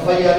FIR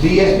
DSP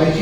IG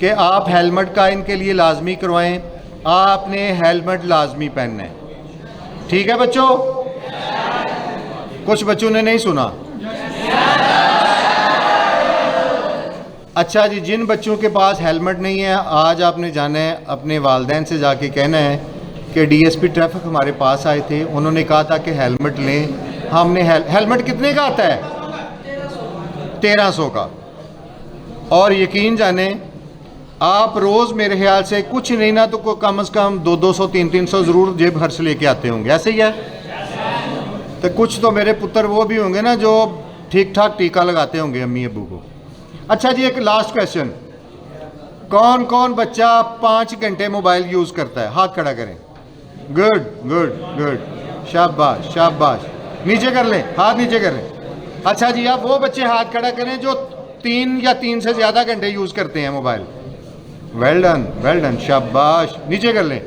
کہ آپ helmet کا ان کے لیے لازمی کروائیں. آپ نے ہیلمٹ لازمی پہننا ہے. ٹھیک ہے بچوں؟ کچھ بچوں نے نہیں سنا. اچھا جی، جن بچوں کے پاس ہیلمٹ نہیں ہے آج آپ نے جانا ہے اپنے والدین سے جا کے کہنا ہے کہ ڈی ایس پی ٹریفک ہمارے پاس آئے تھے, انہوں نے کہا تھا کہ ہیلمٹ لیں. ہم نے ہیلمٹ کتنے کا آتا ہے؟ 1300 کا. اور یقین جانیں آپ روز میرے خیال سے کچھ نہیں نا تو کم از کم 200 300 ضرور جیب خرچ لے کے آتے ہوں گے. ایسے ہی ہے؟ تو کچھ تو میرے پتر وہ بھی ہوں گے نا جو ٹھیک ٹھاک ٹیکہ لگاتے ہوں گے امی ابو کو. اچھا جی, ایک لاسٹ کویشچن. کون کون بچہ 5 گھنٹے موبائل یوز کرتا ہے؟ ہاتھ کھڑا کریں. گڈ گڈ گڈ, شاباش شاباش. نیچے کر لیں, ہاتھ نیچے کر لیں. اچھا جی, اب وہ بچے ہاتھ کھڑا کریں جو 3 یا 3 سے زیادہ گھنٹے یوز کرتے ہیں موبائل. ویل ڈن, شاباش. نیچے کر لیں.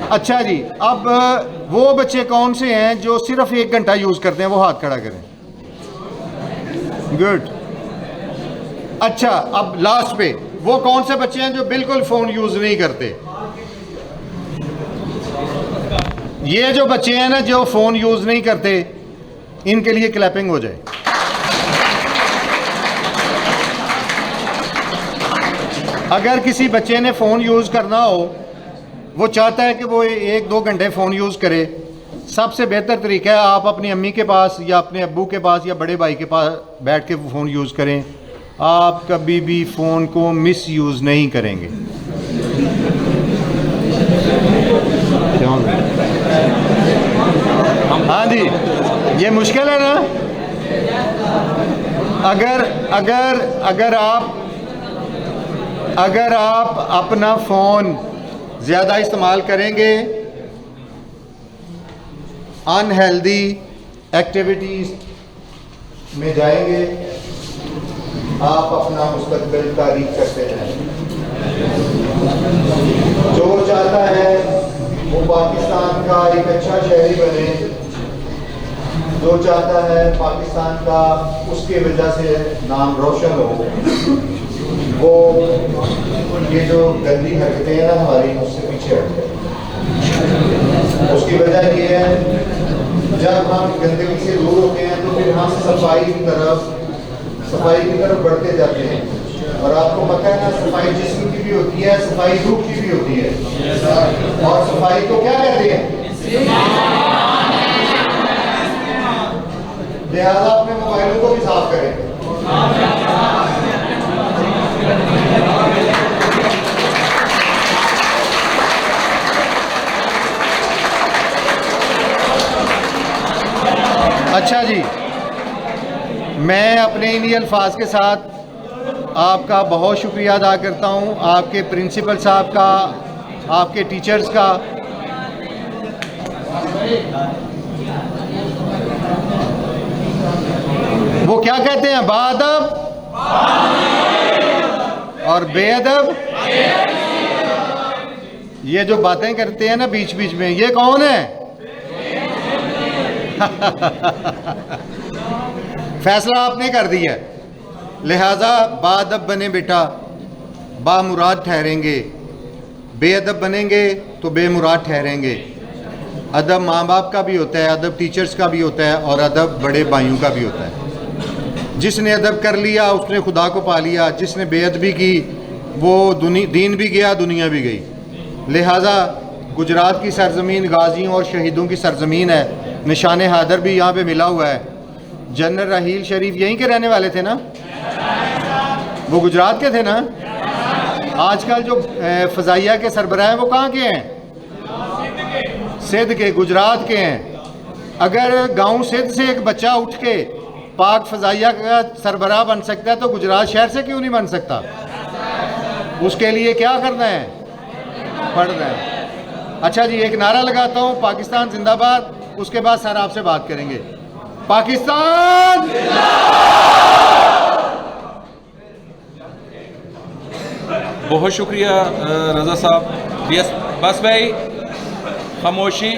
اچھا جی, اب وہ بچے کون سے ہیں جو صرف 1 گھنٹہ یوز کرتے ہیں؟ وہ ہاتھ کھڑا کریں. گڈ. اچھا, اب لاسٹ پہ وہ کون سے بچے ہیں جو بالکل فون یوز نہیں کرتے؟ یہ جو بچے ہیں نا جو فون یوز نہیں کرتے, ان کے لیے کلیپنگ ہو جائے. اگر کسی بچے نے فون یوز کرنا ہو, وہ چاہتا ہے کہ وہ 1-2 گھنٹے فون یوز کرے, سب سے بہتر طریقہ ہے آپ اپنی امی کے پاس یا اپنے ابو کے پاس یا بڑے بھائی کے پاس بیٹھ کے فون یوز کریں. آپ کبھی بھی فون کو مس یوز نہیں کریں گے. ہاں جی, یہ مشکل ہے نا. اگر آپ اپنا فون زیادہ استعمال کریں گے, انہیلدی ایکٹیویٹیز میں جائیں گے, آپ اپنا مستقبل تاریخ کرتے ہیں. جو چاہتا ہے وہ پاکستان کا ایک اچھا شہری بنے, جو چاہتا ہے پاکستان کا اس کی وجہ سے نام روشن ہو, وہ یہ جو گندی حرکتیں ہیں نا ہماری, اس سے پیچھے ہٹ جائے. اس کی وجہ یہ ہے جب ہم گندگی سے دور ہوتے ہیں تو پھر ہم صفائی کی طرف بڑھتے جاتے ہیں. اور آپ کو پتہ ہے نا, صفائی جسم کی بھی ہوتی ہے, صفائی روح کی بھی ہوتی ہے. اور صفائی کو کیا کہتے ہیں؟ لہٰذا اپنے موبائلوں کو بھی صاف کریں. اچھا جی, میں اپنے انہی الفاظ کے ساتھ آپ کا بہت شکریہ ادا کرتا ہوں, آپ کے پرنسپل صاحب کا, آپ کے ٹیچرز کا. وہ کیا کہتے ہیں, باادب اور بے ادب. یہ جو باتیں کرتے ہیں نا بیچ بیچ میں, یہ کون ہے؟ فیصلہ آپ نے کر دیا, لہذا باادب بنے بیٹا, با مراد ٹھہریں گے. بے ادب بنیں گے تو بے مراد ٹھہریں گے. ادب ماں باپ کا بھی ہوتا ہے, ادب ٹیچرز کا بھی ہوتا ہے, اور ادب بڑے بھائیوں کا بھی ہوتا ہے. جس نے ادب کر لیا اس نے خدا کو پا لیا, جس نے بے ادبی کی وہ دین بھی گیا دنیا بھی گئی. لہذا گجرات کی سرزمین غازیوں اور شہیدوں کی سرزمین ہے. نشان حیدر بھی یہاں پہ ملا ہوا ہے. جنرل رحیل شریف یہیں کے رہنے والے تھے نا, وہ گجرات کے تھے نا. آج کل جو فضائیہ کے سربراہ ہیں وہ کہاں کے ہیں؟ سندھ کے, گجرات کے ہیں. اگر گاؤں سندھ سے ایک بچہ اٹھ کے پاک فضائیہ کا سربراہ بن سکتا ہے تو گجرات شہر سے کیوں نہیں بن سکتا؟ اس کے لیے کیا کرنا ہے؟ پڑھنا ہے. اچھا جی, ایک نعرہ لگاتا ہوں, پاکستان زندہ باد. اس کے بعد سر آپ سے بات کریں گے. پاکستان بہت شکریہ رضا صاحب. بس بھائی خاموشی,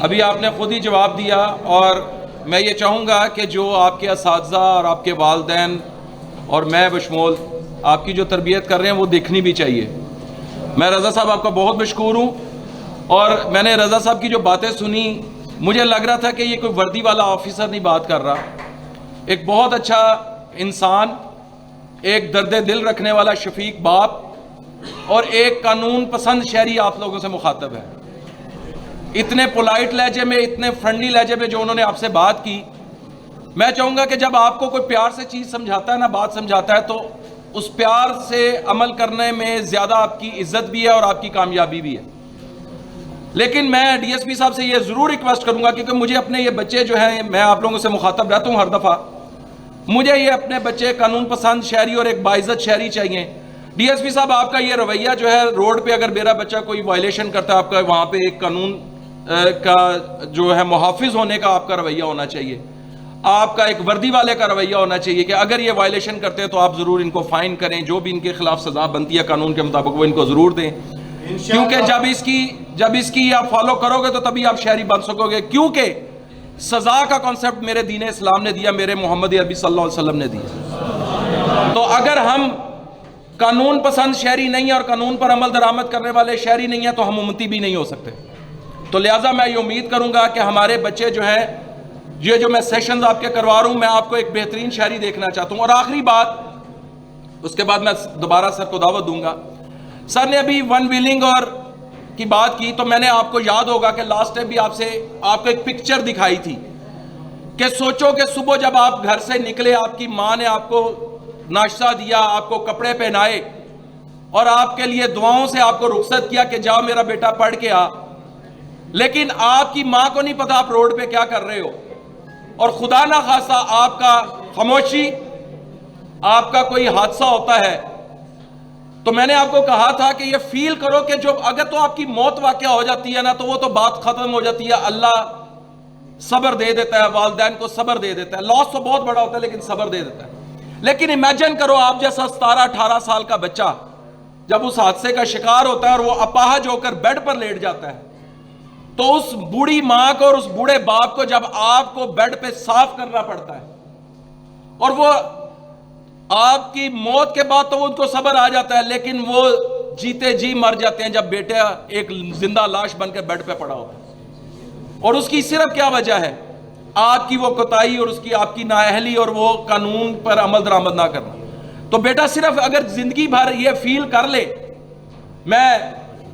ابھی آپ نے خود ہی جواب دیا, اور میں یہ چاہوں گا کہ جو آپ کے اساتذہ اور آپ کے والدین اور میں بشمول آپ کی جو تربیت کر رہے ہیں وہ دیکھنی بھی چاہیے. میں رضا صاحب آپ کا بہت مشکور ہوں, اور میں نے رضا صاحب کی جو باتیں سنی مجھے لگ رہا تھا کہ یہ کوئی وردی والا آفیسر نہیں بات کر رہا, ایک بہت اچھا انسان, ایک درد دل رکھنے والا شفیق باپ, اور ایک قانون پسند شہری آپ لوگوں سے مخاطب ہے. اتنے پولائٹ لہجے میں, اتنے فرینڈلی لہجے میں جو انہوں نے آپ سے بات کی, میں چاہوں گا کہ جب آپ کو کوئی پیار سے چیز سمجھاتا ہے نا, بات سمجھاتا ہے, تو اس پیار سے عمل کرنے میں زیادہ آپ کی عزت بھی ہے اور آپ کی کامیابی بھی ہے. لیکن میں ڈی ایس پی صاحب سے یہ ضرور ریکویسٹ کروں گا, کیونکہ مجھے اپنے یہ بچے جو ہیں, میں آپ لوگوں سے مخاطب رہتا ہوں ہر دفعہ, مجھے یہ اپنے بچے قانون پسند شہری اور ایک باعزت شہری چاہیے. ڈی ایس پی صاحب آپ کا یہ رویہ جو ہے, روڈ پہ اگر میرا بچہ کوئی وائلیشن کرتا ہے, آپ کا وہاں پہ ایک قانون کا جو ہے محافظ ہونے کا آپ کا رویہ ہونا چاہیے, آپ کا ایک وردی والے کا رویہ ہونا چاہیے کہ اگر یہ وائلیشن کرتے ہیں تو آپ ضرور ان کو فائن کریں, جو بھی ان کے خلاف سزا بنتی ہے قانون کے مطابق وہ ان کو ضرور دیں, کیونکہ جب اس کی آپ فالو کرو گے تو تبھی آپ شہری بن سکو گے. کیونکہ سزا کا کانسیپٹ میرے دین اسلام نے دیا, میرے محمد عربی صلی اللہ علیہ وسلم نے دیا. تو اگر ہم قانون پسند شہری نہیں ہیں اور قانون پر عمل درآمد کرنے والے شہری نہیں ہیں تو ہم امتی بھی نہیں ہو سکتے. تو لہٰذا میں یہ امید کروں گا کہ ہمارے بچے جو ہیں, یہ جو میں سیشنز آپ کے کروا رہا ہوں, میں آپ کو ایک بہترین شہری دیکھنا چاہتا ہوں. اور آخری بات, اس کے بعد میں دوبارہ سر کو دعوت دوں گا. سر نے ابھی ون ویلنگ اور کی بات کی, تو میں نے آپ کو یاد ہوگا کہ لاسٹ ٹائم بھی آپ کو ایک پکچر دکھائی تھی کہ سوچو کہ صبح جب آپ گھر سے نکلے, آپ کی ماں نے آپ کو ناشتہ دیا, آپ کو کپڑے پہنائے اور آپ کے لیے دعاؤں سے آپ کو رخصت کیا کہ جاؤ میرا بیٹا پڑھ کے آ. لیکن آپ کی ماں کو نہیں پتا آپ روڈ پہ کیا کر رہے ہو, اور خدا نہ خواستہ آپ کا خاموشی, آپ کا کوئی حادثہ ہوتا ہے. تو میں نے آپ کو کہا تھا کہ یہ فیل کرو کہ جو اگر تو آپ کی موت واقع ہو جاتی ہے نا, تو وہ تو بات ختم ہو جاتی ہے, اللہ صبر دے دیتا ہے, والدین کو صبر دے دیتا ہے. لاس تو بہت بڑا ہوتا ہے لیکن صبر دے دیتا ہے. لیکن امیجن کرو آپ جیسا 17-18 سال کا بچہ جب اس حادثے کا شکار ہوتا ہے اور وہ اپاہج ہو کر بیڈ پر لیٹ جاتا ہے, تو اس بوڑھی ماں کو اور اس بوڑھے باپ کو جب آپ کو بیڈ پہ صاف کرنا پڑتا ہے, اور وہ آپ کی موت کے بعد تو ان کو صبر آ جاتا ہے, لیکن وہ جیتے جی مر جاتے ہیں جب بیٹا ایک زندہ لاش بن کے بیڈ پہ پڑا ہوتا ہے. اور اس کی صرف کیا وجہ ہے, آپ کی وہ کوتاہی اور اس کی آپ کی نااہلی اور وہ قانون پر عمل درآمد نہ کرنا. تو بیٹا صرف اگر زندگی بھر یہ فیل کر لے, میں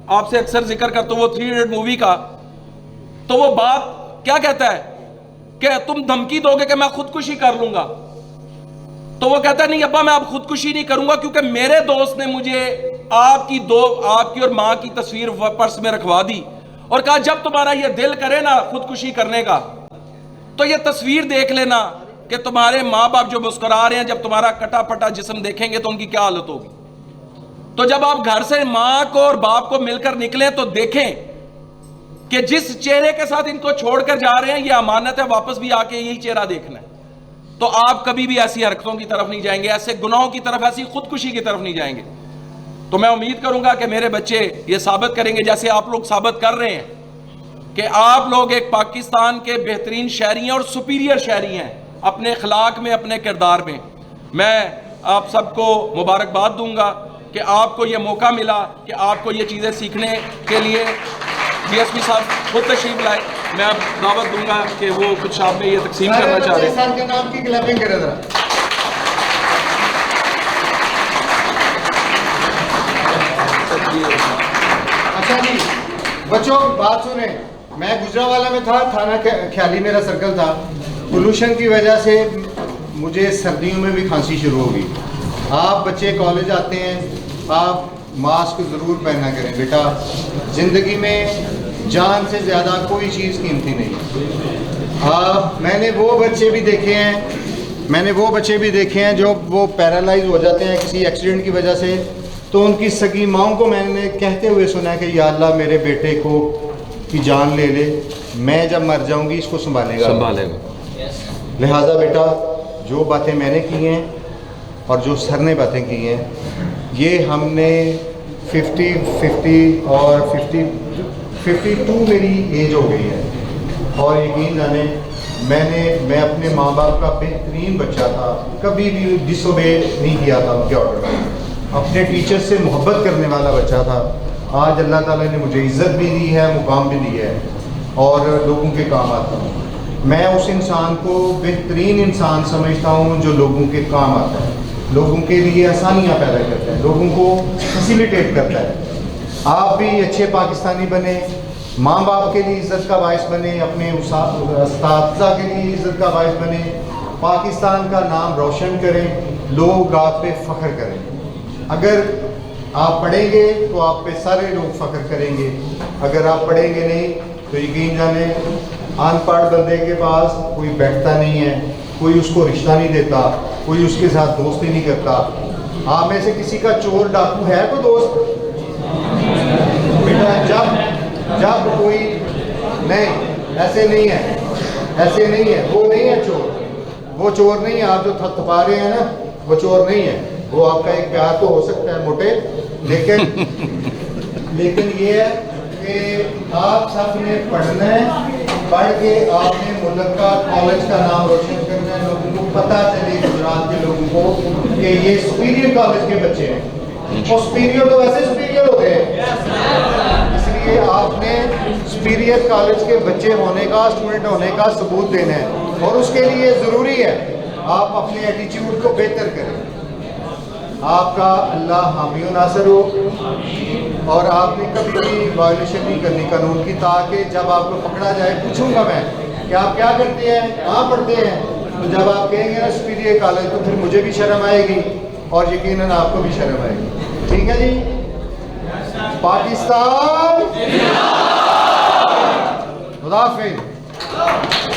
آپ سے اکثر ذکر کرتا ہوں وہ 300 مووی کا, تو وہ باپ کیا کہتا ہے کہ تم دھمکی دو گے کہ میں خودکشی کر لوں گا, تو وہ کہتا ہے نہیں ابا میں اب خودکشی نہیں کروں گا, کیونکہ میرے دوست نے مجھے آپ کی اور ماں کی تصویر پرس میں رکھوا دی اور کہا جب تمہارا یہ دل کرے نا خودکشی کرنے کا تو یہ تصویر دیکھ لینا کہ تمہارے ماں باپ جو مسکرا رہے ہیں, جب تمہارا کٹا پٹا جسم دیکھیں گے تو ان کی کیا حالت ہوگی. تو جب آپ گھر سے ماں کو اور باپ کو مل کر نکلیں تو دیکھیں کہ جس چہرے کے ساتھ ان کو چھوڑ کر جا رہے ہیں یہ امانت ہے, واپس بھی آ کے یہی چہرہ دیکھنا ہے. تو آپ کبھی بھی ایسی حرکتوں کی طرف نہیں جائیں گے, ایسے گناہوں کی طرف, ایسی خودکشی کی طرف نہیں جائیں گے. تو میں امید کروں گا کہ میرے بچے یہ ثابت کریں گے, جیسے آپ لوگ ثابت کر رہے ہیں کہ آپ لوگ ایک پاکستان کے بہترین شہری ہیں اور سپیریئر شہری ہیں اپنے اخلاق میں, اپنے کردار میں. میں آپ سب کو مبارکباد دوں گا کہ آپ کو یہ موقع ملا کہ آپ کو یہ چیزیں سیکھنے کے لیے ڈی ایس پی صاحب خود تشریف لائے. میں اب دعوت دوں گا کہ وہ کچھ آپ میں یہ تقسیم کرنا چاہ رہے ہیں. کے نام کی کلیپنگ کرے ذرا. اچھا جی بچوں بات سنیں, میں گجرانوالہ میں تھا, تھانہ خیالی میرا سرکل تھا. پولوشن کی وجہ سے مجھے سردیوں میں بھی کھانسی شروع ہوگی. آپ بچے کالج آتے ہیں, آپ ماسک ضرور پہنا کریں بیٹا. زندگی میں جان سے زیادہ کوئی چیز قیمتی نہیں. میں نے وہ بچے بھی دیکھے ہیں جو وہ پیرالائز ہو جاتے ہیں کسی ایکسیڈنٹ کی وجہ سے, تو ان کی سگی ماؤں کو میں نے کہتے ہوئے سنا ہے کہ یا اللہ میرے بیٹے کو کی جان لے لے, میں جب مر جاؤں گی اس کو سنبھالے گا. لہٰذا بیٹا جو باتیں میں نے کی ہیں اور جو سر نے باتیں کی ہیں, یہ ہم نے 50 اور 52 میری ایج ہو گئی ہے, اور یقین جانے میں اپنے ماں باپ کا بہترین بچہ تھا, کبھی بھی ڈس اوبے نہیں کیا تھا ان کے آرڈر میں. اپنے ٹیچر سے محبت کرنے والا بچہ تھا. آج اللہ تعالیٰ نے مجھے عزت بھی دی ہے, مقام بھی دی ہے اور لوگوں کے کام آتا ہوں. میں اس انسان کو بہترین انسان سمجھتا ہوں جو لوگوں کے کام آتا ہے, لوگوں کے لیے آسانیاں پیدا کرتا ہے, لوگوں کو فیسیلیٹیٹ کرتا ہے. آپ بھی اچھے پاکستانی بنے, ماں باپ کے لیے عزت کا باعث بنے, اپنے اساتذہ کے لیے عزت کا باعث بنے, پاکستان کا نام روشن کریں, لوگ آپ پہ فخر کریں. اگر آپ پڑھیں گے تو آپ پہ سارے لوگ فخر کریں گے, اگر آپ پڑھیں گے نہیں تو یقین جانیں ان پڑھ بندے کے پاس کوئی بیٹھتا نہیں ہے, کوئی اس کو رشتہ نہیں دیتا, کوئی اس کے ساتھ دوستی نہیں کرتا. آپ میں سے کسی کا چور ڈاکو ہے کوئی دوست؟ بیٹا جب کوئی نہیں, ایسے نہیں ہے, ایسے نہیں ہے, وہ نہیں ہے چور, وہ چور نہیں ہے. آپ جو تھپا رہے ہیں نا وہ چور نہیں ہے, وہ آپ کا ایک پیار تو ہو سکتا ہے موٹے, لیکن یہ ہے کہ آپ سب نے پڑھنا ہے, پڑھ کے آپ نے ملک کا کالج کا نام روشن کرنا ہے, لوگوں کو پتہ چلے گجرات کے لوگوں کو کہ یہ سپیریئر کالج کے بچے ہیں. اور سپیریئر تو ویسے سپیریئر ہوتے ہیں, اس لیے آپ نے سپیریئر کالج کے بچے ہونے کا, اسٹوڈنٹ ہونے کا ثبوت دینا ہے. اور اس کے لیے ضروری ہے آپ اپنے ایٹیچیوڈ کو بہتر کریں. آپ کا اللہ حامی و ناصر ہو, اور آپ نے کبھی بھی وائلیشن نہیں کرنی قانون کی, تاکہ جب آپ کو پکڑا جائے پوچھوں گا میں کہ آپ کیا کرتے ہیں, کہاں پڑھتے ہیں, تو جب آپ کہیں گے نا سپیریئر کالج تو پھر مجھے بھی شرم آئے گی اور یقیناً آپ کو بھی شرم آئے گی. ٹھیک ہے جی. پاکستان خدا حافظ.